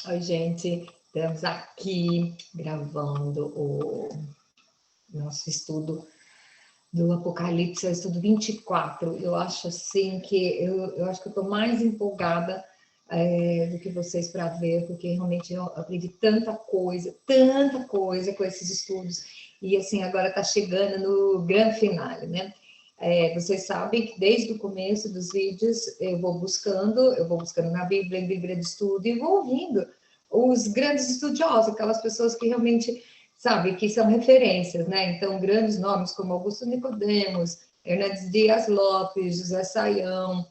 Oi, gente, estamos aqui gravando o nosso estudo do Apocalipse, é o estudo 24. Eu acho assim que eu acho que eu estou mais empolgada do que vocês para ver, porque realmente eu aprendi tanta coisa com esses estudos, e assim, agora está chegando no grande finale, né? Vocês sabem que desde o começo dos vídeos eu vou buscando na Bíblia, em Bíblia de estudo, e vou ouvindo os grandes estudiosos, aquelas pessoas que realmente, sabe, que são referências, né? Então, grandes nomes como Augusto Nicodemos, Hernandes Dias Lopes, José Saião,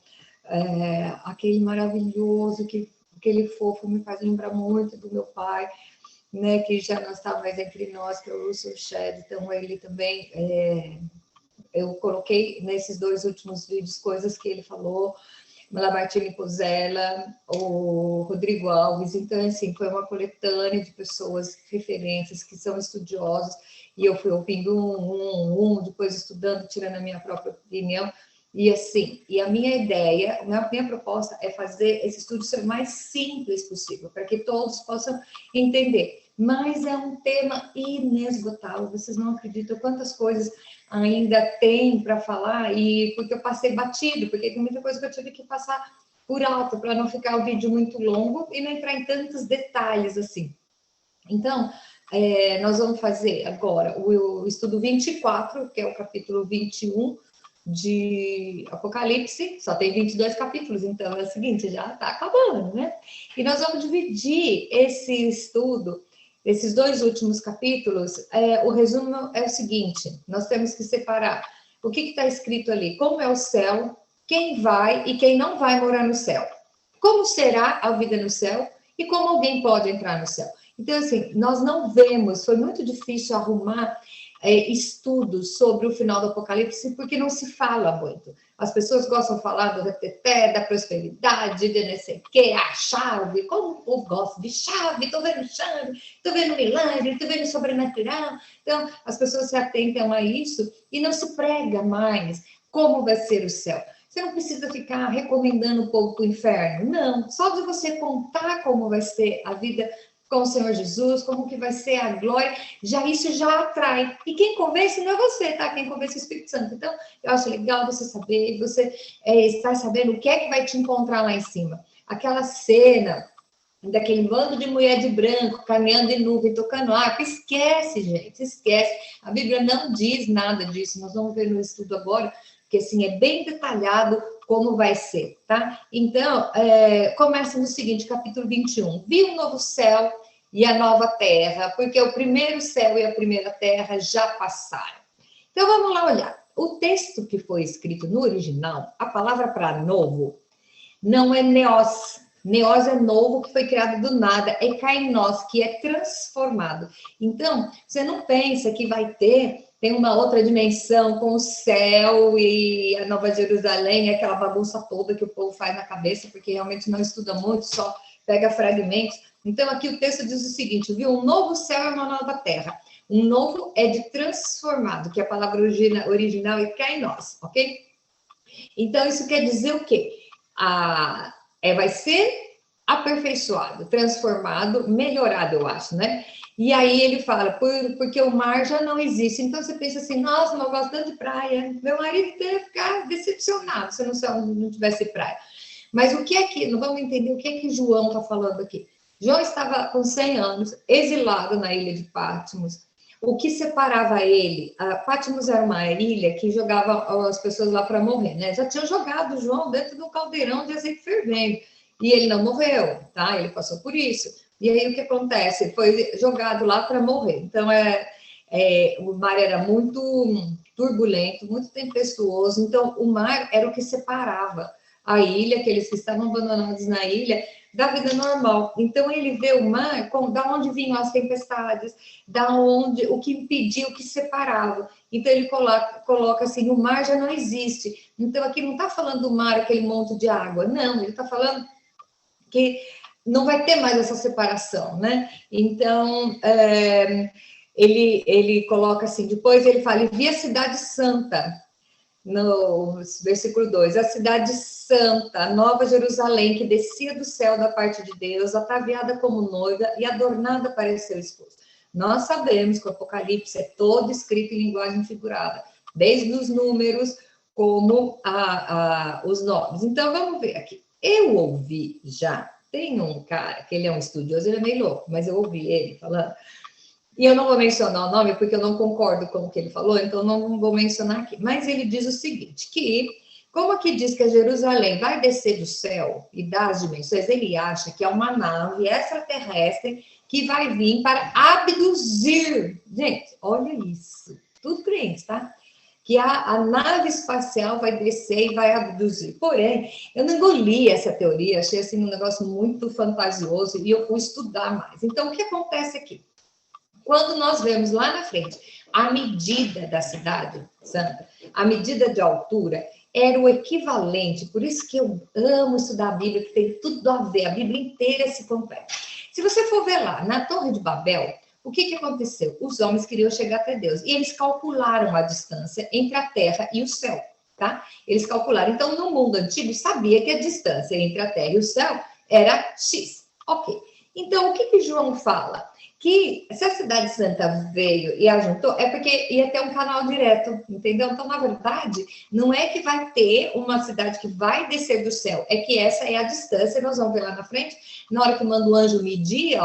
aquele maravilhoso, aquele fofo me faz lembrar muito do meu pai, né, que já não está mais entre nós, que é o Russell Shedd. Então ele também, eu coloquei nesses dois últimos vídeos coisas que ele falou, Lamartine Pozella, o Rodrigo Alves. Então, assim, foi uma coletânea de pessoas, referências, que são estudiosos, e eu fui ouvindo depois estudando, tirando a minha própria opinião. E assim, e a minha ideia, a minha proposta é fazer esse estudo ser o mais simples possível, para que todos possam entender. Mas é um tema inesgotável, vocês não acreditam quantas coisas ainda tem para falar, e porque eu passei batido, porque tem muita coisa que eu tive que passar por alto, para não ficar o vídeo muito longo e não entrar em tantos detalhes assim. Então, nós vamos fazer agora o estudo 24, que é o capítulo 21 de Apocalipse. Só tem 22 capítulos, então é o seguinte, já está acabando, né? E nós vamos dividir esse estudo, esses dois últimos capítulos. O resumo é o seguinte: nós temos que separar o que está escrito ali, como é o céu, quem vai e quem não vai morar no céu, como será a vida no céu e como alguém pode entrar no céu. Então, assim, nós não vemos, foi muito difícil arrumar estudos sobre o final do Apocalipse, porque não se fala muito. As pessoas gostam de falar do reteté, da prosperidade, de não sei o quê, a chave, como o povo gosta de chave, estou vendo milagre, estou vendo sobrenatural. Então, as pessoas se atentam a isso e não se prega mais como vai ser o céu. Você não precisa ficar recomendando o povo para o inferno, não. Só de você contar como vai ser a vida com o Senhor Jesus, como que vai ser a glória, isso já atrai. E quem convence não é você, tá? Quem convence é o Espírito Santo. Então, eu acho legal você saber, você estar sabendo o que é que vai te encontrar lá em cima. Aquela cena daquele bando de mulher de branco, caminhando em nuvem, tocando harpa, esquece, gente, esquece. A Bíblia não diz nada disso, nós vamos ver no estudo agora, porque assim, é bem detalhado como vai ser, tá? Então, começa no seguinte, capítulo 21. Vi um novo céu e a nova terra, porque o primeiro céu e a primeira terra já passaram. Então, vamos lá olhar. O texto que foi escrito no original, a palavra para novo, não é neos. Neos é novo, que foi criado do nada. É kainos, que é transformado. Então, você não pensa que tem uma outra dimensão com o céu e a Nova Jerusalém, aquela bagunça toda que o povo faz na cabeça, porque realmente não estuda muito, só pega fragmentos. Então, aqui o texto diz o seguinte: viu, um novo céu e uma nova terra. Um novo é de transformado, que a palavra original é kainos, ok? Então, isso quer dizer o quê? Vai ser aperfeiçoado, transformado, melhorado, eu acho, né? E aí ele fala, porque o mar já não existe. Então você pensa assim, nossa, mas eu gosto tanto de praia. Meu marido ia ficar decepcionado se não tivesse praia. Mas o que é que, não vamos entender o que é que João está falando aqui. João estava com 100 anos, exilado na ilha de Patmos. O que separava ele? Patmos era uma ilha que jogava as pessoas lá para morrer, né? Já tinham jogado João dentro do caldeirão de azeite fervendo. E ele não morreu, tá? Ele passou por isso. E aí o que acontece? Ele foi jogado lá para morrer. Então, o mar era muito turbulento, muito tempestuoso. Então, o mar era o que separava a ilha, aqueles que estavam abandonados na ilha, da vida normal. Então, ele vê o mar, da onde vinham as tempestades, o que impedia, o que separava. Então, ele coloca assim, o mar já não existe. Então, aqui não está falando do mar, aquele monte de água. Não, ele está falando que não vai ter mais essa separação, né? Então, ele coloca assim, depois ele fala, e vi a cidade santa, no versículo 2, a cidade santa, a nova Jerusalém, que descia do céu da parte de Deus, ataviada como noiva e adornada para seu esposo. Nós sabemos que o Apocalipse é todo escrito em linguagem figurada, desde os números como os nomes. Então, vamos ver aqui. Eu ouvi já, tem um cara, que ele é um estudioso, ele é meio louco, mas eu ouvi ele falando, e eu não vou mencionar o nome, porque eu não concordo com o que ele falou, então não vou mencionar aqui. Mas ele diz o seguinte, que, como aqui diz que a Jerusalém vai descer do céu e dar as dimensões, ele acha que é uma nave extraterrestre que vai vir para abduzir. Gente, olha isso. Tudo crente, tá? Que a nave espacial vai descer e vai abduzir. Porém, eu não engoli essa teoria, achei assim um negócio muito fantasioso e eu fui estudar mais. Então, o que acontece aqui? Quando nós vemos lá na frente a medida da cidade santa, a medida de altura, era o equivalente, por isso que eu amo estudar a Bíblia, que tem tudo a ver, a Bíblia inteira se completa. Se você for ver lá, na Torre de Babel, o que aconteceu? Os homens queriam chegar até Deus, e eles calcularam a distância entre a terra e o céu, tá? Eles calcularam. Então, no mundo antigo, sabia que a distância entre a terra e o céu era X. Ok. Então, o que João fala? Que se a Cidade Santa veio e ajuntou, é porque ia ter um canal direto, entendeu? Então, na verdade, não é que vai ter uma cidade que vai descer do céu, é que essa é a distância, nós vamos ver lá na frente, na hora que manda o anjo medir a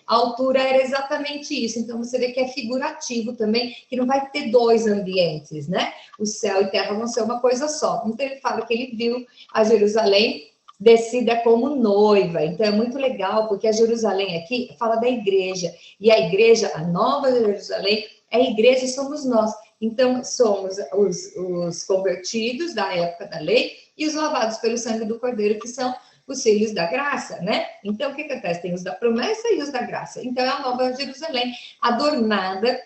altura era exatamente isso. Então, você vê que é figurativo também, que não vai ter dois ambientes, né? O céu e terra vão ser uma coisa só. Então, ele fala que ele viu a Jerusalém descida como noiva. Então é muito legal, porque a Jerusalém aqui fala da igreja, e a igreja, a nova Jerusalém, é a igreja, somos nós. Então somos os convertidos da época da lei e os lavados pelo sangue do Cordeiro, que são os filhos da graça, né? Então o que acontece? Tem os da promessa e os da graça. Então é a nova Jerusalém, adornada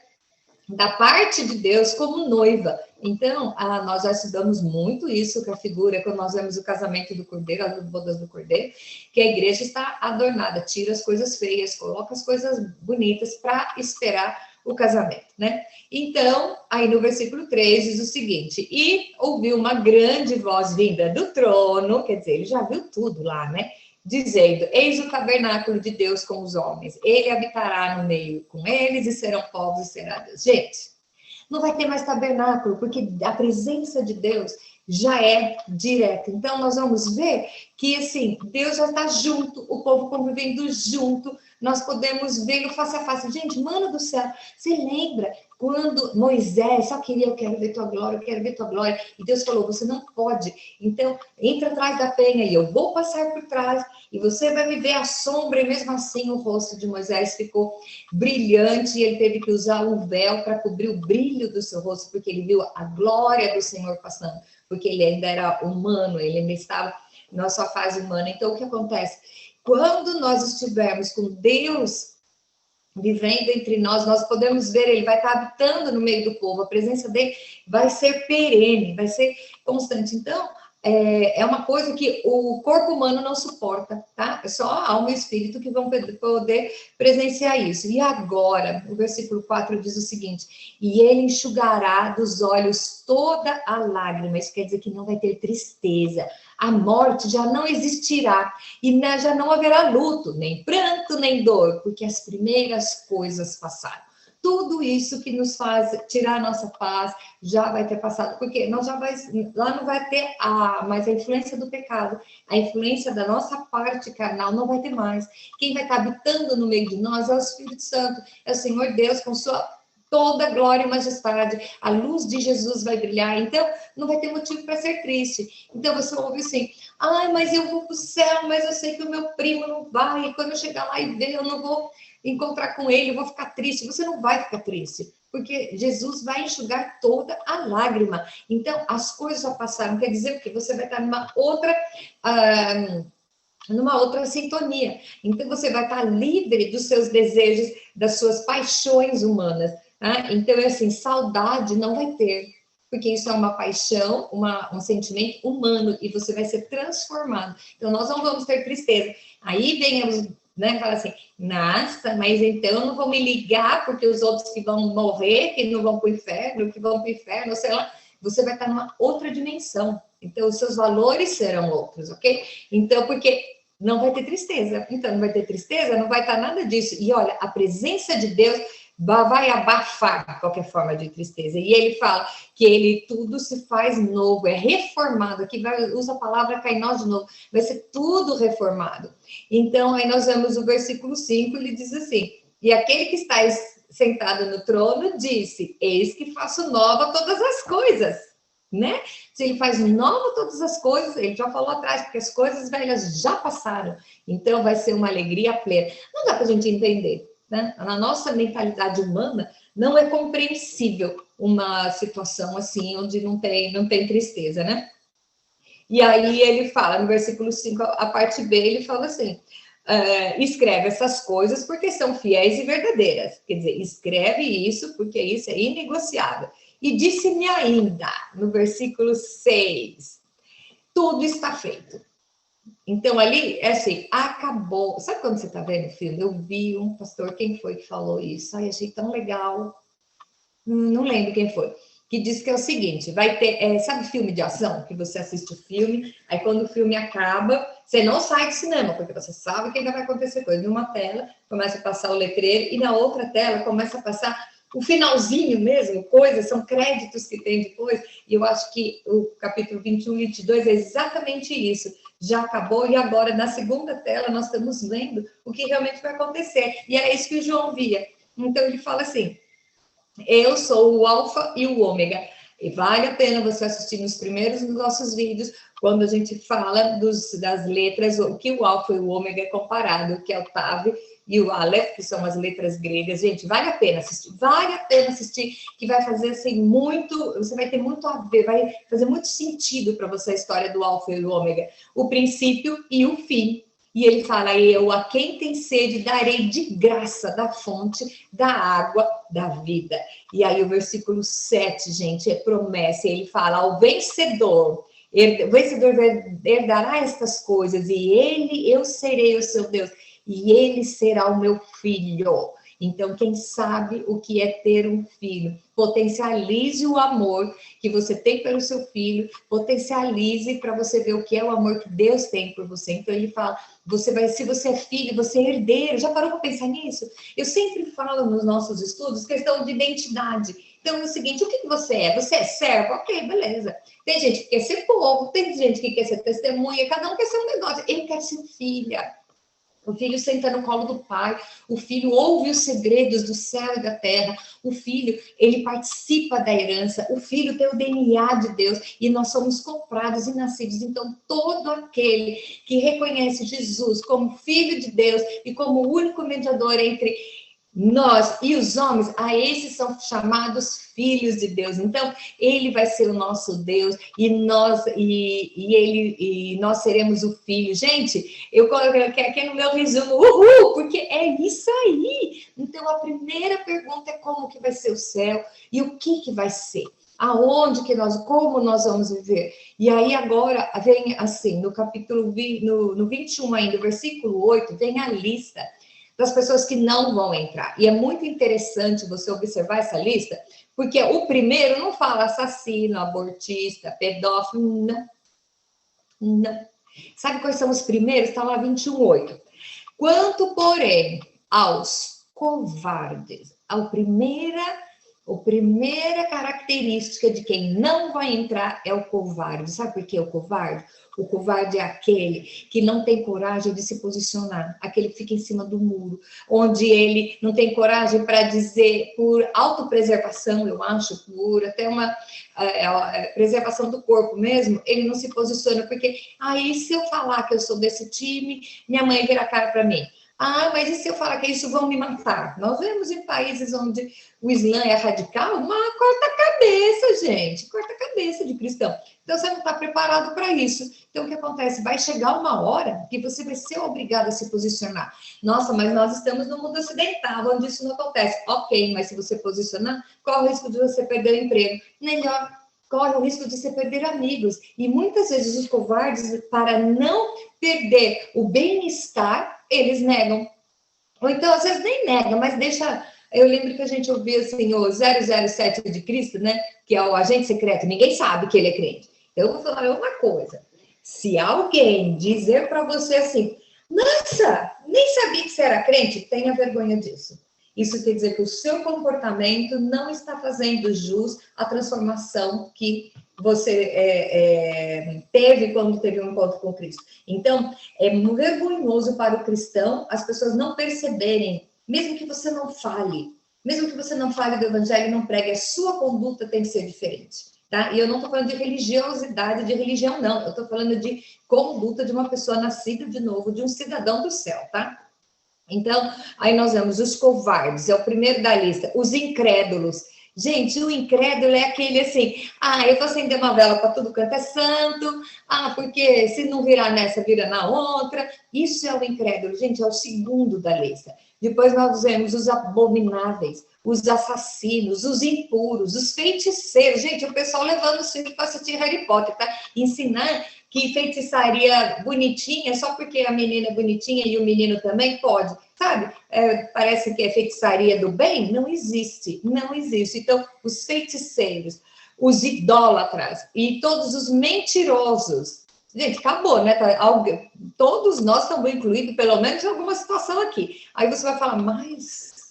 da parte de Deus como noiva. Então, nós já estudamos muito isso, que a figura, quando nós vemos o casamento do Cordeiro, as bodas do Cordeiro, que a igreja está adornada, tira as coisas feias, coloca as coisas bonitas para esperar o casamento, né? Então, aí no versículo 3 diz o seguinte, e ouviu uma grande voz vinda do trono, quer dizer, ele já viu tudo lá, né? Dizendo, eis o tabernáculo de Deus com os homens, ele habitará no meio com eles e serão povos e será Deus. Gente, não vai ter mais tabernáculo, porque a presença de Deus já é direta. Então, nós vamos ver que, assim, Deus já está junto, o povo convivendo junto, nós podemos vê-lo face a face. Gente, mano do céu, você lembra quando Moisés só queria, eu quero ver tua glória, eu quero ver tua glória, e Deus falou, você não pode, então entra atrás da penha e eu vou passar por trás, e você vai me ver a sombra, e mesmo assim o rosto de Moisés ficou brilhante, e ele teve que usar um véu para cobrir o brilho do seu rosto, porque ele viu a glória do Senhor passando, porque ele ainda era humano, ele ainda estava na sua fase humana. Então, o que acontece? Quando nós estivermos com Deus vivendo entre nós, nós podemos ver, ele vai estar habitando no meio do povo, a presença dele vai ser perene, vai ser constante. Então, é uma coisa que o corpo humano não suporta, tá? É só a alma e o espírito que vão poder presenciar isso. E agora, o versículo 4 diz o seguinte, e ele enxugará dos olhos toda a lágrima, isso quer dizer que não vai ter tristeza, a morte já não existirá, e já não haverá luto, nem pranto, nem dor, porque as primeiras coisas passaram. Tudo isso que nos faz tirar a nossa paz já vai ter passado, porque lá não vai ter mais a influência do pecado, a influência da nossa parte carnal não vai ter mais. Quem vai estar habitando no meio de nós é o Espírito Santo, é o Senhor Deus com sua toda glória e majestade, a luz de Jesus vai brilhar, então não vai ter motivo para ser triste. Então você ouve assim, mas eu vou para o céu, mas eu sei que o meu primo não vai, e quando eu chegar lá e ver, eu não vou encontrar com ele, eu vou ficar triste. Você não vai ficar triste, porque Jesus vai enxugar toda a lágrima. Então, as coisas já passaram, quer dizer que você vai estar numa outra sintonia. Então, você vai estar livre dos seus desejos, das suas paixões humanas. Tá? Então, é assim, saudade não vai ter, porque isso é uma paixão, um sentimento humano, e você vai ser transformado. Então, nós não vamos ter tristeza. Aí vem os... Né? Fala assim, nossa, mas então eu não vou me ligar porque os outros que vão morrer, que não vão para o inferno, sei lá. você vai estar numa outra dimensão. Então, os seus valores serão outros, ok? Então, porque não vai ter tristeza. Então, não vai ter tristeza, não vai estar nada disso. E olha, a presença de Deus vai abafar qualquer forma de tristeza. E ele fala que ele tudo se faz novo, é reformado. Aqui usa a palavra kainós de novo, vai ser tudo reformado. Então, aí nós vemos o versículo 5, ele diz assim: e aquele que está sentado no trono disse: eis que faço nova todas as coisas, né? Se ele faz nova todas as coisas, ele já falou atrás, porque as coisas velhas já passaram. Então, vai ser uma alegria plena. Não dá para a gente entender. Né? Na nossa mentalidade humana, não é compreensível uma situação assim, onde não tem tristeza, né? E aí ele fala, no versículo 5, a parte B, ele fala assim, escreve essas coisas porque são fiéis e verdadeiras. Quer dizer, escreve isso porque isso é inegociável. E disse-me ainda, no versículo 6, tudo está feito. Então, ali, é assim, acabou. Sabe quando você está vendo o filme? Eu vi um pastor, quem foi que falou isso? Ai, achei tão legal. Não lembro quem foi. Que disse que é o seguinte, vai ter, sabe filme de ação? Que você assiste o filme, aí quando o filme acaba, você não sai do cinema, porque você sabe que ainda vai acontecer coisa. Numa tela, começa a passar o letreiro, e na outra tela começa a passar o finalzinho mesmo, coisas, são créditos que tem depois, e eu acho que o capítulo 21 e 22 é exatamente isso. Já acabou, e agora, na segunda tela, nós estamos vendo o que realmente vai acontecer. E é isso que o João via. Então, ele fala assim, eu sou o alfa e o ômega. E vale a pena você assistir nos primeiros dos nossos vídeos, quando a gente fala das letras, o que o alfa e o ômega é comparado, que é o Tav e o Aleph, que são as letras gregas. Gente, vale a pena assistir, que vai fazer assim muito, você vai ter muito a ver, vai fazer muito sentido para você a história do alfa e o ômega, o princípio e o fim. E ele fala, eu a quem tem sede darei de graça da fonte da água da vida. E aí o versículo 7, gente, é promessa, ele fala, ao vencedor, o vencedor herdará estas coisas, e eu serei o seu Deus, e ele será o meu filho. Então, quem sabe o que é ter um filho? Potencialize o amor que você tem pelo seu filho, potencialize para você ver o que é o amor que Deus tem por você. Então, ele fala, se você é filho, você é herdeiro. Já parou para pensar nisso? Eu sempre falo nos nossos estudos questão de identidade. Então, é o seguinte, o que você é? Você é servo? Ok, beleza. Tem gente que quer ser povo, tem gente que quer ser testemunha, cada um quer ser um negócio. Eu quero ser filha. O filho senta no colo do pai, o filho ouve os segredos do céu e da terra, o filho, ele participa da herança, o filho tem o DNA de Deus, e nós somos comprados e nascidos. Então, todo aquele que reconhece Jesus como filho de Deus e como o único mediador entre nós e os homens, a esses são chamados filhos de Deus. Então, ele vai ser o nosso Deus e nós seremos o filho. Gente, eu coloquei aqui no meu resumo, uhul, porque é isso aí. Então, a primeira pergunta é como que vai ser o céu e o que vai ser. Aonde que como nós vamos viver? E aí agora vem assim, no capítulo no 21 ainda, versículo 8, vem a lista das pessoas que não vão entrar. E é muito interessante você observar essa lista, porque o primeiro não fala assassino, abortista, pedófilo, não. Sabe quais são os primeiros? Está lá 21:8. Quanto, porém, aos covardes, a primeira característica de quem não vai entrar é o covarde. Sabe por que o covarde? O covarde é aquele que não tem coragem de se posicionar, aquele que fica em cima do muro, onde ele não tem coragem para dizer, por autopreservação, eu acho, por até uma preservação do corpo mesmo, ele não se posiciona, porque aí se eu falar que eu sou desse time, minha mãe vira a cara para mim. Ah, mas e se eu falar que isso vão me matar? Nós vemos em países onde o Islã é radical, uma corta-cabeça, gente, corta-cabeça de cristão. Então, você não está preparado para isso. Então, o que acontece? Vai chegar uma hora que você vai ser obrigado a se posicionar. Nossa, mas nós estamos no mundo ocidental, onde isso não acontece. Ok, mas se você posicionar, corre o risco de você perder o emprego. Melhor, corre o risco de você perder amigos. E muitas vezes os covardes, para não perder o bem-estar, eles negam. Ou então, às vezes nem negam, mas deixa Eu lembro que a gente ouvia assim, o 007 de Cristo, né? Que é o agente secreto, ninguém sabe que ele é crente. Então, eu vou falar uma coisa. Se alguém dizer para você assim, nossa, nem sabia que você era crente, tenha vergonha disso. Isso quer dizer que o seu comportamento não está fazendo jus à transformação que você teve quando teve um encontro com Cristo. Então, é vergonhoso para o cristão as pessoas não perceberem, mesmo que você não fale, mesmo que você não fale do evangelho e não pregue, a sua conduta tem que ser diferente. Tá? E eu não estou falando de religiosidade, de religião, não. Eu estou falando de conduta de uma pessoa nascida de novo, de um cidadão do céu, tá? Então, aí nós vemos os covardes, é o primeiro da lista, os incrédulos. Gente, o incrédulo é aquele assim, eu vou acender uma vela para tudo quanto é santo, porque se não virar nessa, vira na outra. Isso é o incrédulo, gente, é o segundo da lista. Depois nós vemos os abomináveis, os assassinos, os impuros, os feiticeiros. Gente, o pessoal levando os filhos para assistir Harry Potter, tá? Ensinar que feitiçaria bonitinha, só porque a menina é bonitinha e o menino também pode, sabe? Parece que é feitiçaria do bem. Não existe, não existe. Então, os feiticeiros, os idólatras e todos os mentirosos. Gente, acabou, né? Todos nós estamos incluídos, pelo menos em alguma situação aqui. Aí você vai falar, mas,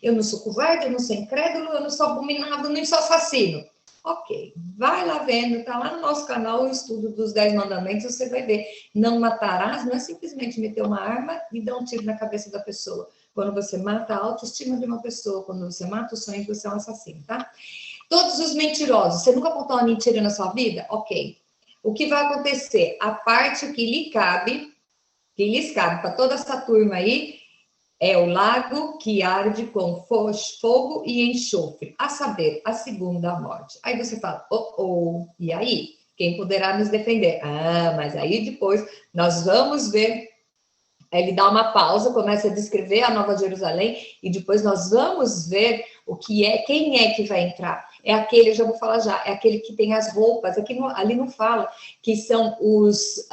eu não sou covarde, eu não sou incrédulo, eu não sou abominado, nem sou assassino. Ok, vai lá vendo, tá lá no nosso canal o estudo dos 10 mandamentos, você vai ver. Não matarás não é simplesmente meter uma arma e dar um tiro na cabeça da pessoa. Quando você mata a autoestima de uma pessoa, quando você mata o sonho, você é um assassino, tá? Todos os mentirosos, você nunca contou uma mentira na sua vida? Ok. O que vai acontecer? A parte que lhes cabe para toda essa turma aí, é o lago que arde com fogo e enxofre, a saber, a segunda morte. Aí você fala, e aí? Quem poderá nos defender? Mas aí depois nós vamos ver. Ele dá uma pausa, começa a descrever a Nova Jerusalém e depois nós vamos ver quem é que vai entrar. É aquele, eu já vou falar já, é aquele que tem as roupas, ali não fala que são os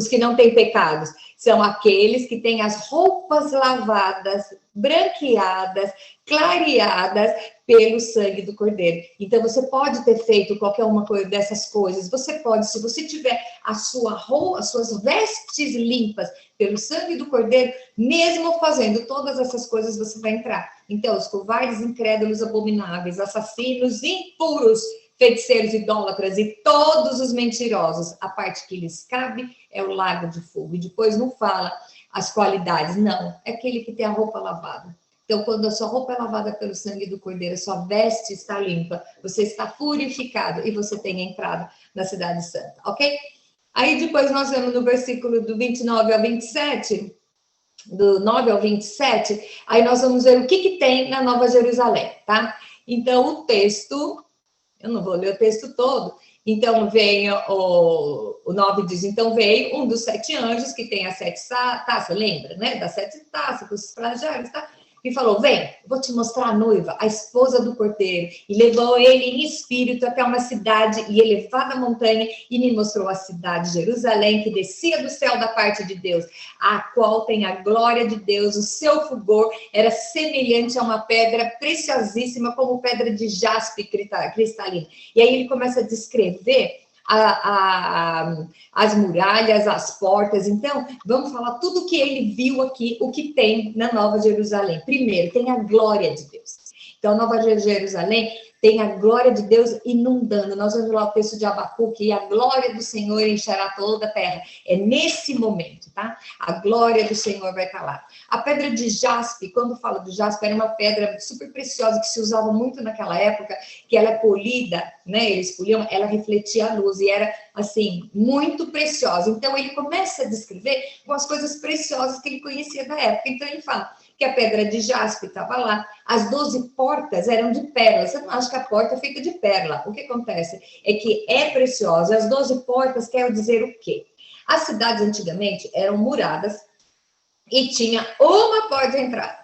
que não têm pecados, são aqueles que têm as roupas lavadas, branqueadas, clareadas pelo sangue do Cordeiro. Então, você pode ter feito qualquer uma coisa dessas coisas, você pode, se você tiver as suas vestes limpas pelo sangue do Cordeiro, mesmo fazendo todas essas coisas, você vai entrar. Então, os covardes, incrédulos, abomináveis, assassinos, impuros, feiticeiros, idólatras e todos os mentirosos, a parte que lhes cabe é o lago de fogo. E depois não fala as qualidades, não, é aquele que tem a roupa lavada. Então, quando a sua roupa é lavada pelo sangue do Cordeiro, a sua veste está limpa, você está purificado e você tem entrado na cidade santa, ok? Aí depois nós vemos no versículo do 29 ao 27, do 9 ao 27, aí nós vamos ver o que tem na Nova Jerusalém, tá? Então, o texto, eu não vou ler o texto todo, então vem o 9 diz, então veio um dos 7 anjos que tem as 7 taças, lembra, né? Das 7 taças, com os flagelos, tá? E falou, vem, vou te mostrar a noiva, a esposa do cordeiro. E levou ele em espírito até uma cidade e elevada montanha e me mostrou a cidade, Jerusalém, que descia do céu da parte de Deus, a qual tem a glória de Deus, o seu fulgor era semelhante a uma pedra preciosíssima, como pedra de jaspe cristalina. E aí ele começa a descrever as muralhas, as portas. Então, vamos falar tudo o que ele viu aqui, o que tem na Nova Jerusalém. Primeiro, tem a glória de Deus. Então, a Nova Jerusalém tem a glória de Deus inundando. Nós vamos lá o texto de Abacuque, e a glória do Senhor encherá toda a terra. É nesse momento, tá? A glória do Senhor vai estar lá. A pedra de jaspe, quando falo de jaspe, era uma pedra super preciosa que se usava muito naquela época, que ela é polida, né? Eles poliam, ela refletia a luz e era, assim, muito preciosa. Então, ele começa a descrever com as coisas preciosas que ele conhecia da época. Então, ele fala que a pedra de jaspe estava lá, as 12 portas eram de pérola. Você não acha que a porta é feita de pérola? O que acontece é que é preciosa. As 12 portas quer dizer o quê? As cidades antigamente eram muradas e tinha uma porta de entrada,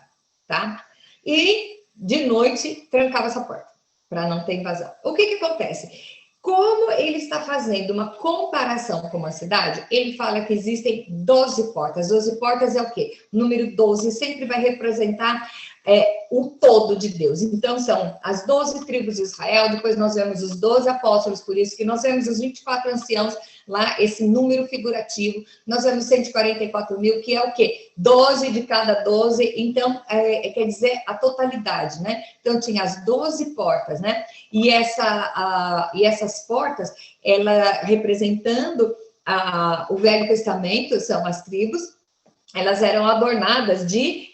tá? E de noite trancava essa porta para não ter invasão. O que acontece? Como ele está fazendo uma comparação com uma cidade, ele fala que existem 12 portas. 12 portas é o quê? O número 12 sempre vai representar o todo de Deus. Então, são as 12 tribos de Israel, depois nós vemos os 12 apóstolos, por isso que nós vemos os 24 anciãos, lá, esse número figurativo, nós vemos 144 mil, que é o quê? 12 de cada 12, então, quer dizer, a totalidade, né? Então, tinha as 12 portas, né? E essas portas, ela representando o Velho Testamento, são as tribos, elas eram adornadas de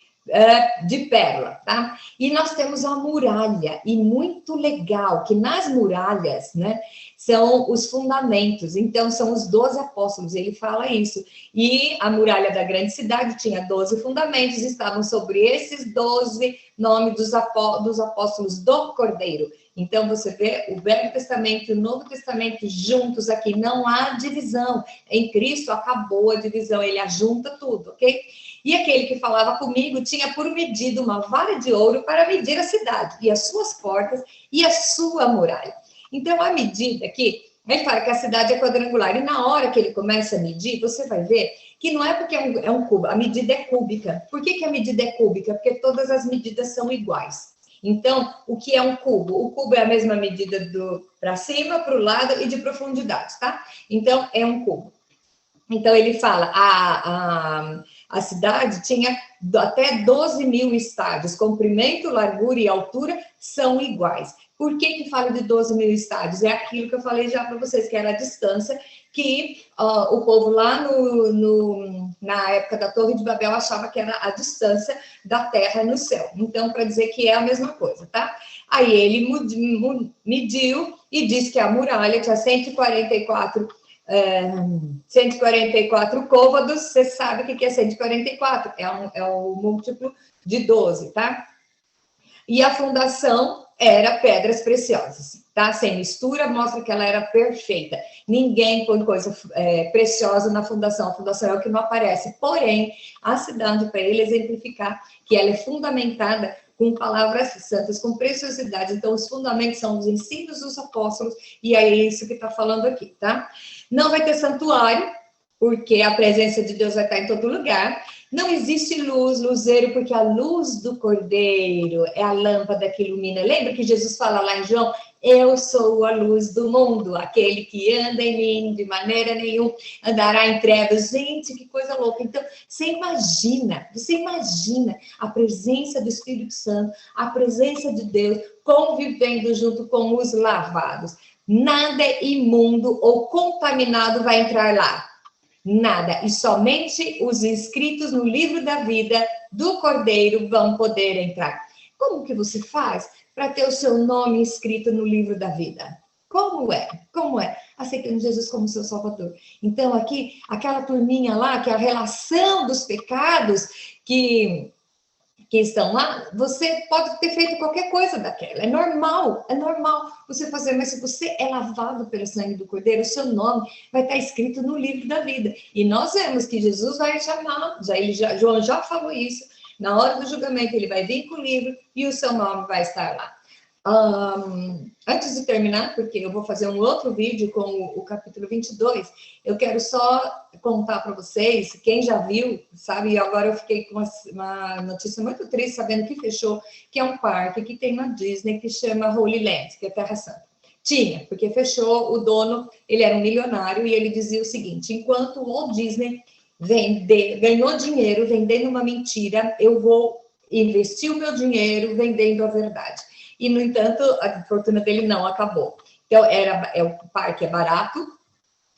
pérola, tá? E nós temos a muralha, e muito legal, que nas muralhas, né, são os fundamentos, então são os 12 apóstolos, ele fala isso, e a muralha da grande cidade tinha 12 fundamentos, estavam sobre esses 12 nomes dos apóstolos do Cordeiro. Então, você vê o Velho Testamento e o Novo Testamento juntos aqui, não há divisão, em Cristo acabou a divisão, ele ajunta tudo, ok? E aquele que falava comigo tinha por medida uma vara de ouro para medir a cidade, e as suas portas, e a sua muralha. Então, a medida aqui, ele fala que a cidade é quadrangular, e na hora que ele começa a medir, você vai ver que não é porque é um cubo, a medida é cúbica. Por que a medida é cúbica? Porque todas as medidas são iguais. Então, o que é um cubo? O cubo é a mesma medida para cima, para o lado e de profundidade, tá? Então, é um cubo. Então, ele fala, a cidade tinha até 12 mil estádios, comprimento, largura e altura são iguais. Por que fala de 12 mil estádios? É aquilo que eu falei já para vocês, que era a distância que o povo lá na época da Torre de Babel achava que era a distância da terra no céu. Então, para dizer que é a mesma coisa, tá? Aí ele mediu e disse que a muralha tinha 144 côvados. Você sabe o que é 144? É o múltiplo de 12, tá? E a fundação era pedras preciosas, tá? Sem mistura, mostra que ela era perfeita. Ninguém põe coisa preciosa na fundação. A fundação é o que não aparece. Porém, a cidade, para ele exemplificar que ela é fundamentada com palavras santas, com preciosidade. Então, os fundamentos são os ensinos dos apóstolos, e é isso que está falando aqui, tá? Não vai ter santuário, porque a presença de Deus vai estar em todo lugar. Não existe luz, luzeiro, porque a luz do Cordeiro é a lâmpada que ilumina. Lembra que Jesus fala lá em João? Eu sou a luz do mundo, aquele que anda em mim de maneira nenhuma andará em trevas. Gente, que coisa louca. Então, você imagina a presença do Espírito Santo, a presença de Deus convivendo junto com os lavados. Nada imundo ou contaminado vai entrar lá. Nada. E somente os inscritos no livro da vida do Cordeiro vão poder entrar. Como que você faz para ter o seu nome escrito no livro da vida? Como é? Aceitando Jesus como seu Salvador. Então, aqui, aquela turminha lá, que é a relação dos pecados que estão lá, você pode ter feito qualquer coisa daquela. É normal você fazer, mas se você é lavado pelo sangue do Cordeiro, o seu nome vai estar escrito no livro da vida. E nós vemos que Jesus vai chamar, João já falou isso, na hora do julgamento ele vai vir com o livro e o seu nome vai estar lá. Antes de terminar, porque eu vou fazer um outro vídeo com o capítulo 22, eu quero só contar para vocês, quem já viu, sabe, e agora eu fiquei com uma notícia muito triste, sabendo que fechou, que é um parque que tem na Disney, que chama Holy Land, que é Terra Santa. Tinha, porque fechou, o dono, ele era um milionário, e ele dizia o seguinte, enquanto o Walt Disney ganhou dinheiro vendendo uma mentira, eu vou investir o meu dinheiro vendendo a verdade. E, no entanto, a fortuna dele não acabou. Então, o parque é barato,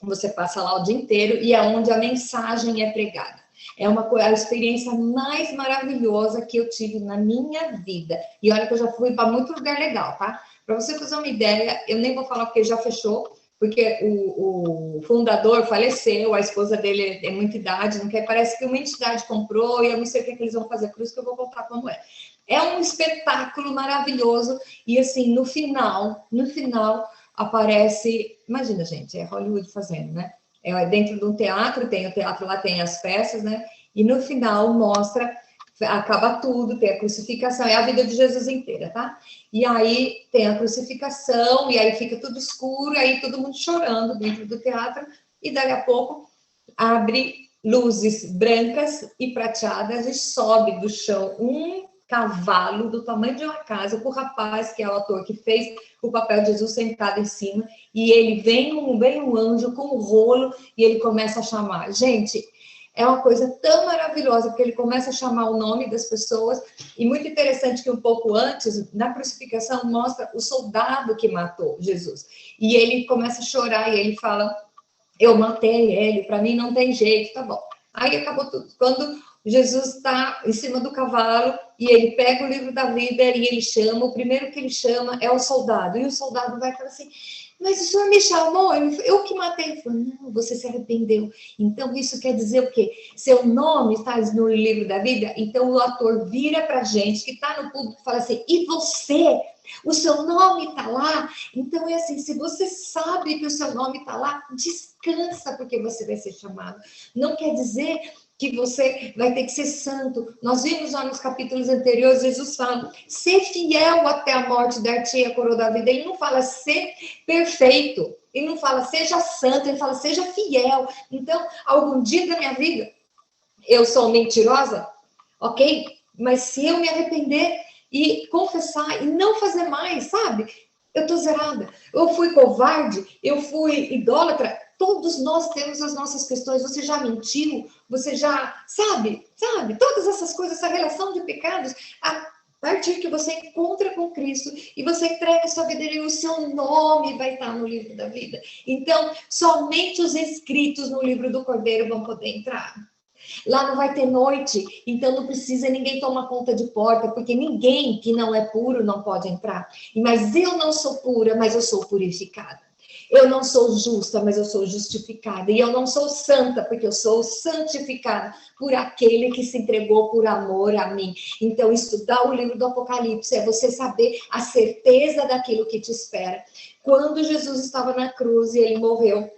você passa lá o dia inteiro, e é onde a mensagem é pregada. É a experiência mais maravilhosa que eu tive na minha vida. E olha que eu já fui para muito lugar legal, tá? Para você fazer uma ideia, eu nem vou falar porque já fechou, porque o fundador faleceu, a esposa dele tem muita idade, não quer, parece que uma entidade comprou, e eu não sei o que eles vão fazer, por isso que eu vou contar como é. É um espetáculo maravilhoso, e assim, no final, aparece, imagina, gente, é Hollywood fazendo, né? É dentro de um teatro, tem o teatro lá, tem as peças, né? E no final mostra, acaba tudo, tem a crucificação, é a vida de Jesus inteira, tá? E aí tem a crucificação, e aí fica tudo escuro, aí todo mundo chorando dentro do teatro, e daqui a pouco abre luzes brancas e prateadas e sobe do chão um cavalo do tamanho de uma casa, com o rapaz, que é o ator que fez o papel de Jesus sentado em cima, e ele vem um anjo com um rolo, e ele começa a chamar. Gente, é uma coisa tão maravilhosa, porque ele começa a chamar o nome das pessoas, e muito interessante que um pouco antes, na crucificação, mostra o soldado que matou Jesus. E ele começa a chorar, e ele fala, eu matei ele, para mim não tem jeito, tá bom. Aí acabou tudo. Quando Jesus está em cima do cavalo, e ele pega o livro da vida, e ele chama, o primeiro que ele chama é o soldado, e o soldado vai falar assim, mas o senhor me chamou, eu que matei. Ele falou, não, você se arrependeu. Então, isso quer dizer o quê? Seu nome está no livro da vida? Então, o ator vira para a gente, que está no público, e fala assim, e você? O seu nome está lá? Então, é assim, se você sabe que o seu nome está lá, descansa, porque você vai ser chamado. Não quer dizer que você vai ter que ser santo. Nós vimos lá nos capítulos anteriores, Jesus fala, ser fiel até a morte, dar-te a coroa da vida. Ele não fala ser perfeito, ele não fala seja santo, ele fala seja fiel. Então, algum dia da minha vida, eu sou mentirosa, ok? Mas se eu me arrepender e confessar e não fazer mais, sabe? Eu tô zerada. Eu fui covarde, eu fui idólatra. Todos nós temos as nossas questões. Você já mentiu? Você já sabe? Todas essas coisas, essa relação de pecados, a partir que você encontra com Cristo e você entrega sua vida e o seu nome vai estar no livro da vida. Então, somente os inscritos no livro do Cordeiro vão poder entrar. Lá não vai ter noite, então não precisa ninguém tomar conta de porta, porque ninguém que não é puro não pode entrar. Mas eu não sou pura, mas eu sou purificada. Eu não sou justa, mas eu sou justificada. E eu não sou santa, porque eu sou santificada por aquele que se entregou por amor a mim. Então, estudar o livro do Apocalipse é você saber a certeza daquilo que te espera. Quando Jesus estava na cruz e ele morreu,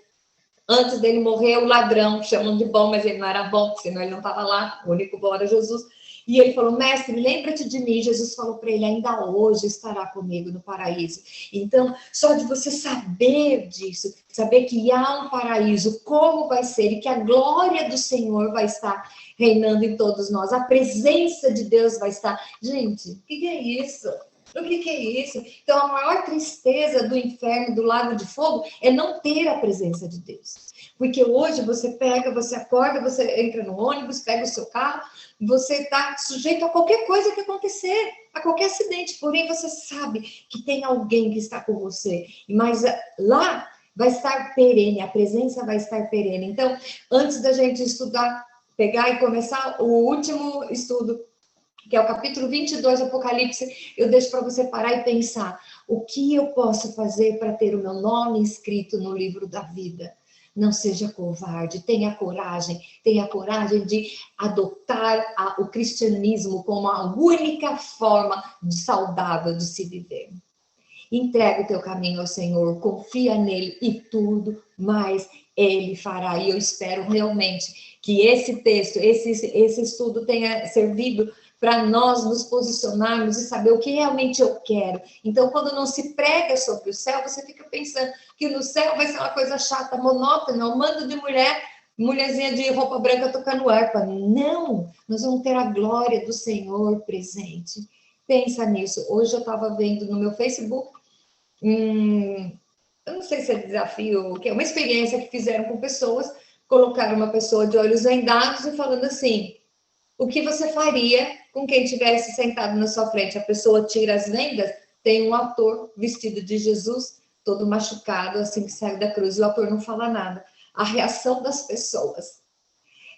antes dele morrer, o ladrão, chamam de bom, mas ele não era bom, senão ele não estava lá, o único bom era Jesus. E ele falou, mestre, lembra-te de mim. Jesus falou para ele, ainda hoje estará comigo no paraíso. Então, só de você saber disso, saber que há um paraíso, como vai ser, e que a glória do Senhor vai estar reinando em todos nós, a presença de Deus vai estar. Gente, o que é isso? O que é isso? Então, a maior tristeza do inferno, do lago de fogo, é não ter a presença de Deus. Porque hoje você pega, você acorda, você entra no ônibus, pega o seu carro, você está sujeito a qualquer coisa que acontecer, a qualquer acidente. Porém, você sabe que tem alguém que está com você. Mas lá vai estar perene, a presença vai estar perene. Então, antes da gente estudar, pegar e começar o último estudo, que é o capítulo 22 do Apocalipse, eu deixo para você parar e pensar, o que eu posso fazer para ter o meu nome escrito no livro da vida? Não seja covarde, tenha coragem de adotar o cristianismo como a única forma saudável de se viver. Entrega o teu caminho ao Senhor, confia nele e tudo mais ele fará. E eu espero realmente que esse texto, esse estudo tenha servido para nós nos posicionarmos e saber o que realmente eu quero. Então, quando não se prega sobre o céu, você fica pensando que no céu vai ser uma coisa chata, monótona, um mando de mulherzinha de roupa branca tocando harpa. Não, nós vamos ter a glória do Senhor presente. Pensa nisso. Hoje eu estava vendo no meu Facebook, eu não sei se é desafio, que é uma experiência que fizeram com pessoas, colocaram uma pessoa de olhos vendados e falando assim, o que você faria com quem estivesse sentado na sua frente? A pessoa tira as vendas, tem um ator vestido de Jesus, todo machucado, assim que sai da cruz, e o ator não fala nada. A reação das pessoas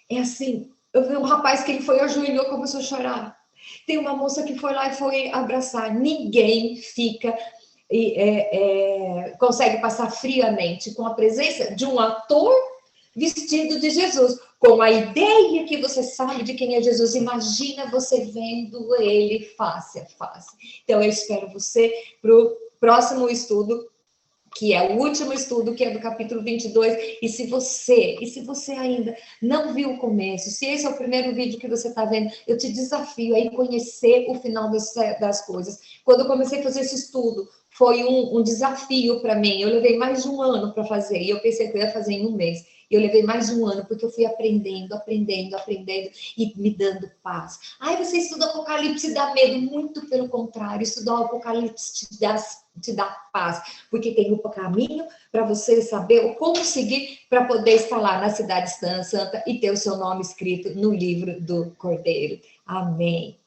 é assim, eu vi um rapaz que ele foi ajoelhou e começou a chorar. Tem uma moça que foi lá e foi abraçar. Ninguém fica consegue passar friamente com a presença de um ator vestido de Jesus, com a ideia que você sabe de quem é Jesus. Imagina você vendo ele face a face. Então, eu espero você para o próximo estudo, que é o último estudo, que é do capítulo 22, e se você ainda não viu o começo, se esse é o primeiro vídeo que você está vendo, eu te desafio a ir conhecer o final das coisas. Quando eu comecei a fazer esse estudo, foi um desafio para mim. Eu levei mais de um ano para fazer, e eu pensei que eu ia fazer em um mês. Eu levei mais de um ano, porque eu fui aprendendo e me dando paz. Ai, você estuda Apocalipse e dá medo? Muito pelo contrário, estudar o Apocalipse te dá paz, porque tem o caminho para você saber como seguir para poder estar lá na cidade santa e ter o seu nome escrito no livro do Cordeiro. Amém.